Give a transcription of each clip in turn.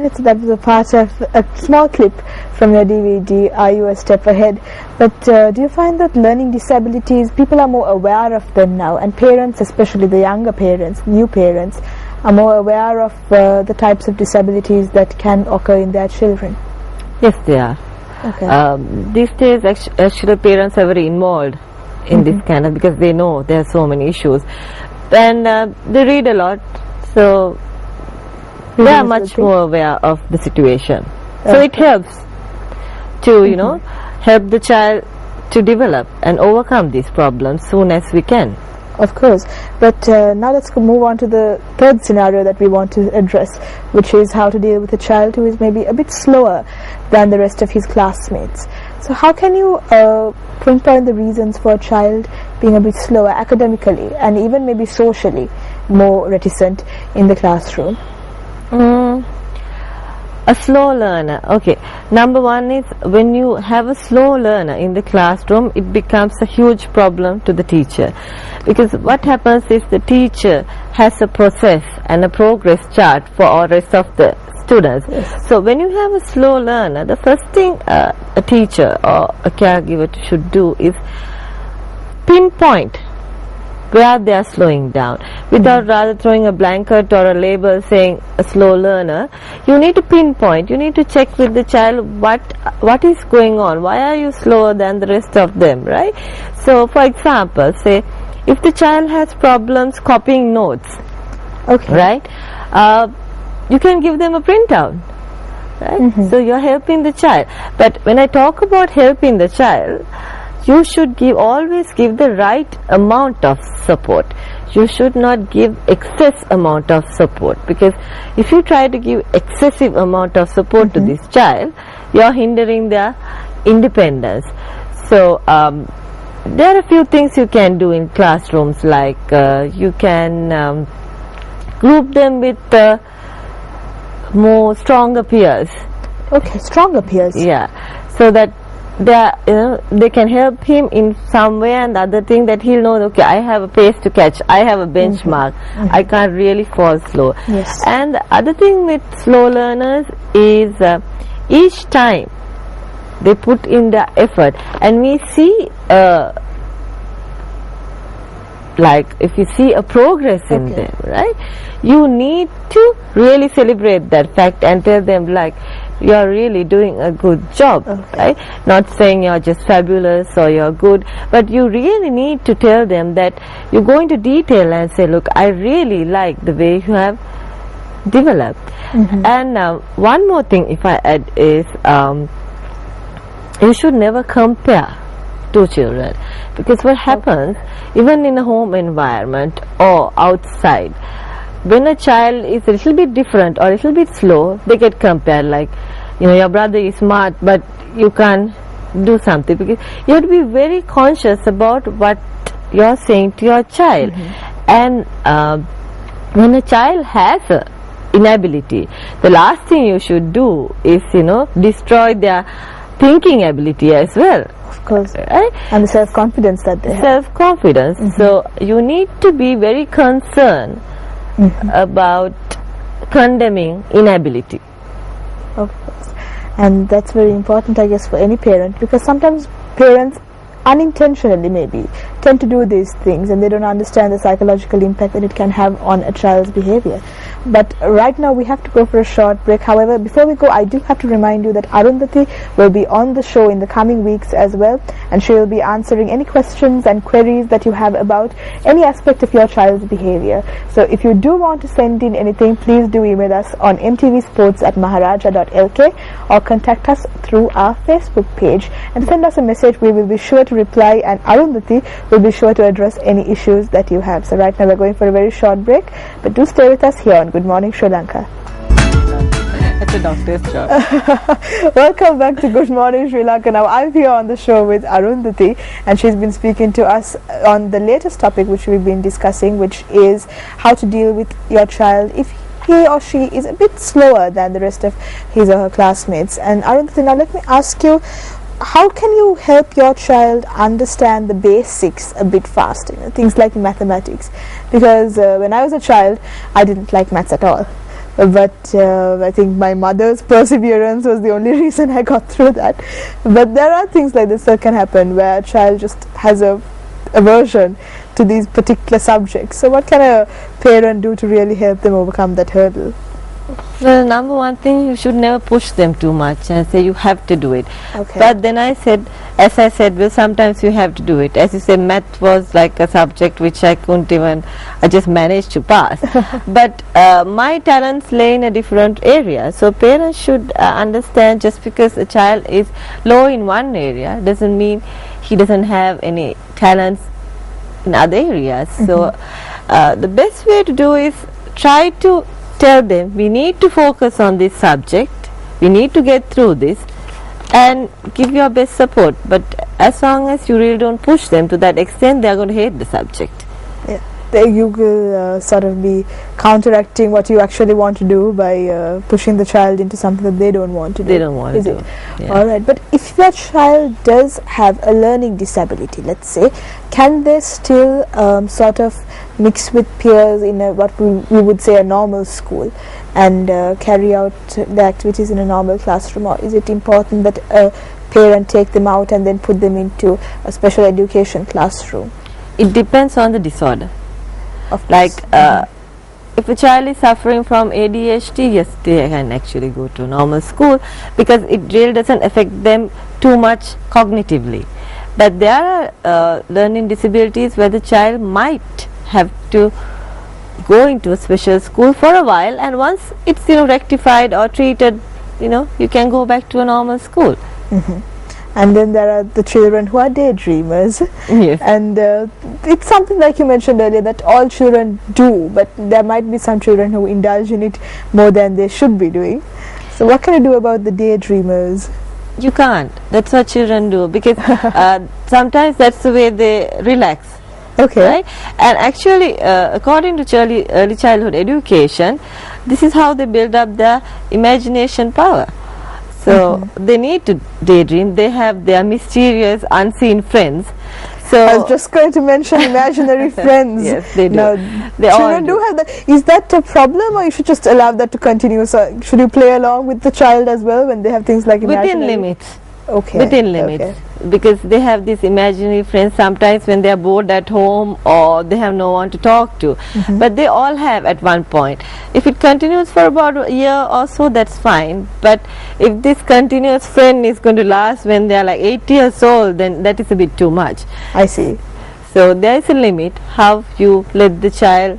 Alright, so that was a part of a small clip from your DVD, Are You a Step Ahead? But do you find that learning disabilities, people are more aware of them now, and parents, especially the younger parents, new parents, are more aware of the types of disabilities that can occur in their children? Yes, they are. Okay. These days, actually, parents are very involved in this kind of, because they know there are so many issues, and they read a lot, so they are much more aware of the situation. So it helps to, you know, help the child to develop and overcome these problems soon as we can. Of course, but now let's move on to the third scenario that we want to address, which is how to deal with a child who is maybe a bit slower than the rest of his classmates. So how can you pinpoint the reasons for a child being a bit slower academically and even maybe socially more reticent in the classroom? A slow learner. Okay, number one is, when you have a slow learner in the classroom, it becomes a huge problem to the teacher, because what happens is the teacher has a process and a progress chart for all rest of the students. Yes. So when you have a slow learner, the first thing a teacher or a caregiver should do is pinpoint where they are slowing down, without rather throwing a blanket or a label saying a slow learner. You need to pinpoint, you need to check with the child what is going on, why are you slower than the rest of them, right? So for example, say if the child has problems copying notes, Okay. right, you can give them a printout, right? So you're helping the child. But when I talk about helping the child, you should always give the right amount of support. You should not give excess amount of support, because if you try to give excessive amount of support to this child, you are hindering their independence. So there are a few things you can do in classrooms, like you can group them with more stronger peers. Okay, stronger peers. Yeah, so that they can help him in some way, and the other thing that he'll know, okay, I have a pace to catch, I have a benchmark, I can't really fall slow. Yes. And the other thing with slow learners is each time they put in the effort, and we see like if you see a progress in them, right, you need to really celebrate that fact and tell them, like, you're really doing a good job, right? Not saying you're just fabulous or you're good, but you really need to tell them that you go into detail and say, look, I really like the way you have developed. And one more thing, if I add, is you should never compare two children, because what happens, even in a home environment or outside, when a child is a little bit different or a little bit slow, they get compared, like, you know, your brother is smart but you can't do something, because you have to be very conscious about what you're saying to your child. And when a child has a inability, the last thing you should do is, you know, destroy their thinking ability as well. Of course. Right? And the self-confidence that they have. Self-confidence. So you need to be very concerned about condemning inability. Of course. And that's very important, I guess, for any parent, because sometimes parents unintentionally maybe tend to do these things and they don't understand the psychological impact that it can have on a child's behavior. But right now we have to go for a short break. However, before we go, I do have to remind you that Arundhati will be on the show in the coming weeks as well, and she will be answering any questions and queries that you have about any aspect of your child's behavior. So if you do want to send in anything, please do email us on mtvsports@maharaja.lk or contact us through our Facebook page and send us a message. We will be sure to reply, and Arundhati will be sure to address any issues that you have. So right now we're going for a very short break, but do stay with us here on Good Morning Sri Lanka. It's a doctor's job. Welcome back to Good Morning Sri Lanka. Now I'm here on the show with Arundhati, and she's been speaking to us on the latest topic which we've been discussing, which is how to deal with your child if he or she is a bit slower than the rest of his or her classmates. And Arundhati, now let me ask you, how can you help your child understand the basics a bit faster, you know, things like mathematics? Because when I was a child, I didn't like maths at all. but I think my mother's perseverance was the only reason I got through that. But there are things like this that can happen where a child just has a aversion to these particular subjects. So what can a parent do to really help them overcome that hurdle? Well, number one thing, you should never push them too much and say you have to do it. Okay. But then as I said, well, sometimes you have to do it. As you said, math was like a subject which I just managed to pass. But my talents lay in a different area. So parents should understand, just because a child is low in one area doesn't mean he doesn't have any talents in other areas. So the best way to do is try to tell them, we need to focus on this subject, we need to get through this, and give your best support. But as long as you really don't push them to that extent, they are going to hate the subject. Yeah. You will sort of be counteracting what you actually want to do by pushing the child into something that they don't want to do. They don't want to do. Yeah. Alright, but if that child does have a learning disability, let's say, can they still sort of mix with peers in what we would say a normal school, and carry out the activities in a normal classroom? Or is it important that a parent take them out and then put them into a special education classroom? It depends on the disorder. Like if a child is suffering from ADHD, yes, they can actually go to normal school, because it really doesn't affect them too much cognitively. But there are learning disabilities where the child might have to go into a special school for a while, and once it's rectified or treated, you can go back to a normal school. And then there are the children who are daydreamers. Yes. And it's something like you mentioned earlier that all children do, but there might be some children who indulge in it more than they should be doing. So what can you do about the daydreamers? You can't. That's what children do, because sometimes that's the way they relax. Okay. Right? And actually, according to early childhood education, this is how they build up their imagination power. So they need to daydream. They have their mysterious, unseen friends. So I was just going to mention imaginary friends. Yes, they do. Now, children do have that. Is that a problem, or you should just allow that to continue? So should you play along with the child as well when they have things like imaginary? Within limits. Okay. Within limits. Okay. Because they have these imaginary friends sometimes when they are bored at home, or they have no one to talk to. But they all have at one point. If it continues for about a year or so, that's fine. But if this continuous friend is going to last when they are like 8 years old, then that is a bit too much. I see. So there is a limit how you let the child.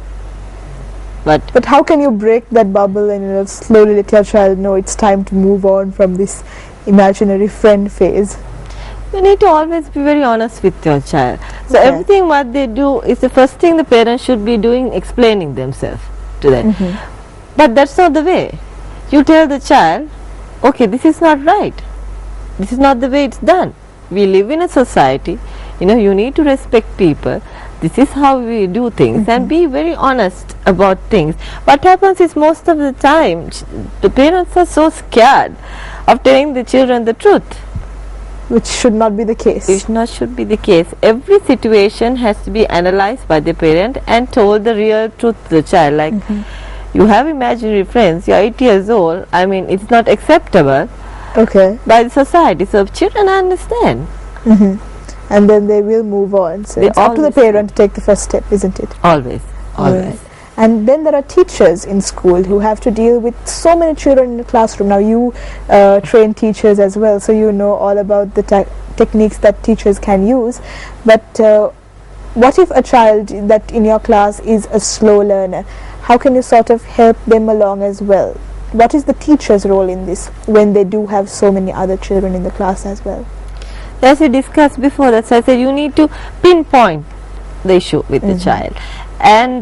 But how can you break that bubble and slowly let your child know it's time to move on from this imaginary friend phase? You need to always be very honest with your child. So Okay. everything what they do is the first thing the parents should be doing, explaining themselves to them. But that's not the way. You tell the child, okay, this is not right. This is not the way it's done. We live in a society, you need to respect people. This is how we do things, and be very honest about things. What happens is, most of the time, the parents are so scared of telling the children the truth. Which should not be the case. It should be the case. Every situation has to be analyzed by the parent and told the real truth to the child. Like, you have imaginary friends, you're 8 years old, it's not acceptable by the society. So children understand. And then they will move on. So it's up to the parent to take the first step, isn't it? Always. Right. And then there are teachers in school who have to deal with so many children in the classroom. Now you train teachers as well, so you know all about the techniques that teachers can use. But what if a child that in your class is a slow learner? How can you sort of help them along as well? What is the teacher's role in this when they do have so many other children in the class as well? As we discussed before, that's why I said you need to pinpoint the issue with the child. And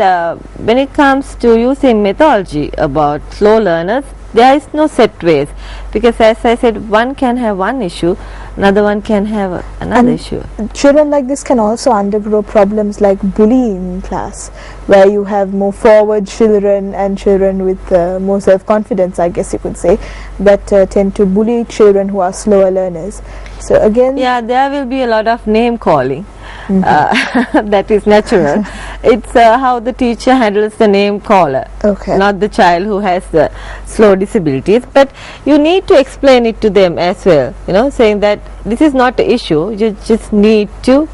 when it comes to using methodology about slow learners, there is no set ways, because as I said, one can have one issue, another one can have another issue. Children like this can also undergo problems like bullying in class, where you have more forward children and children with more self-confidence, I guess you could say, that tend to bully children who are slower learners. So again, Yeah, there will be a lot of name calling. That is natural. It's how the teacher handles the name caller, okay, not the child who has the slow disabilities. But you need to explain it to them as well, saying that this is not the issue, you just need to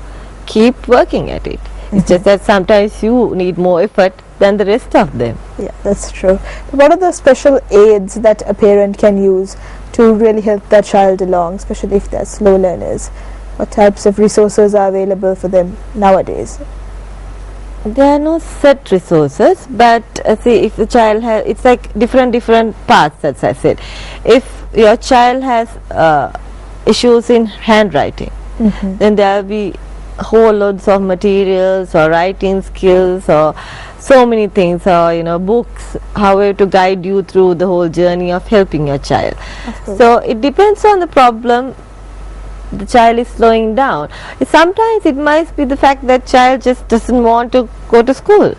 keep working at it. It's just that sometimes you need more effort than the rest of them. yeah, that's true. What are the special aids that a parent can use to really help their child along, especially if they're slow learners? What types of resources are available for them nowadays? There are no set resources, but see, if the child has, it's like different paths, as I said. If your child has issues in handwriting, then there will be whole loads of materials or writing skills or so many things, or books, however to guide you through the whole journey of helping your child. So it depends on the problem the child is slowing down. Sometimes it might be the fact that child just doesn't want to go to school.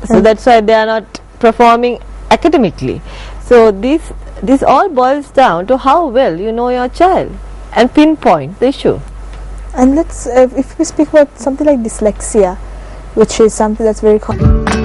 So that's why they are not performing academically. So this all boils down to how well you know your child and pinpoint the issue. And let's if we speak about something like dyslexia, which is something that's very common.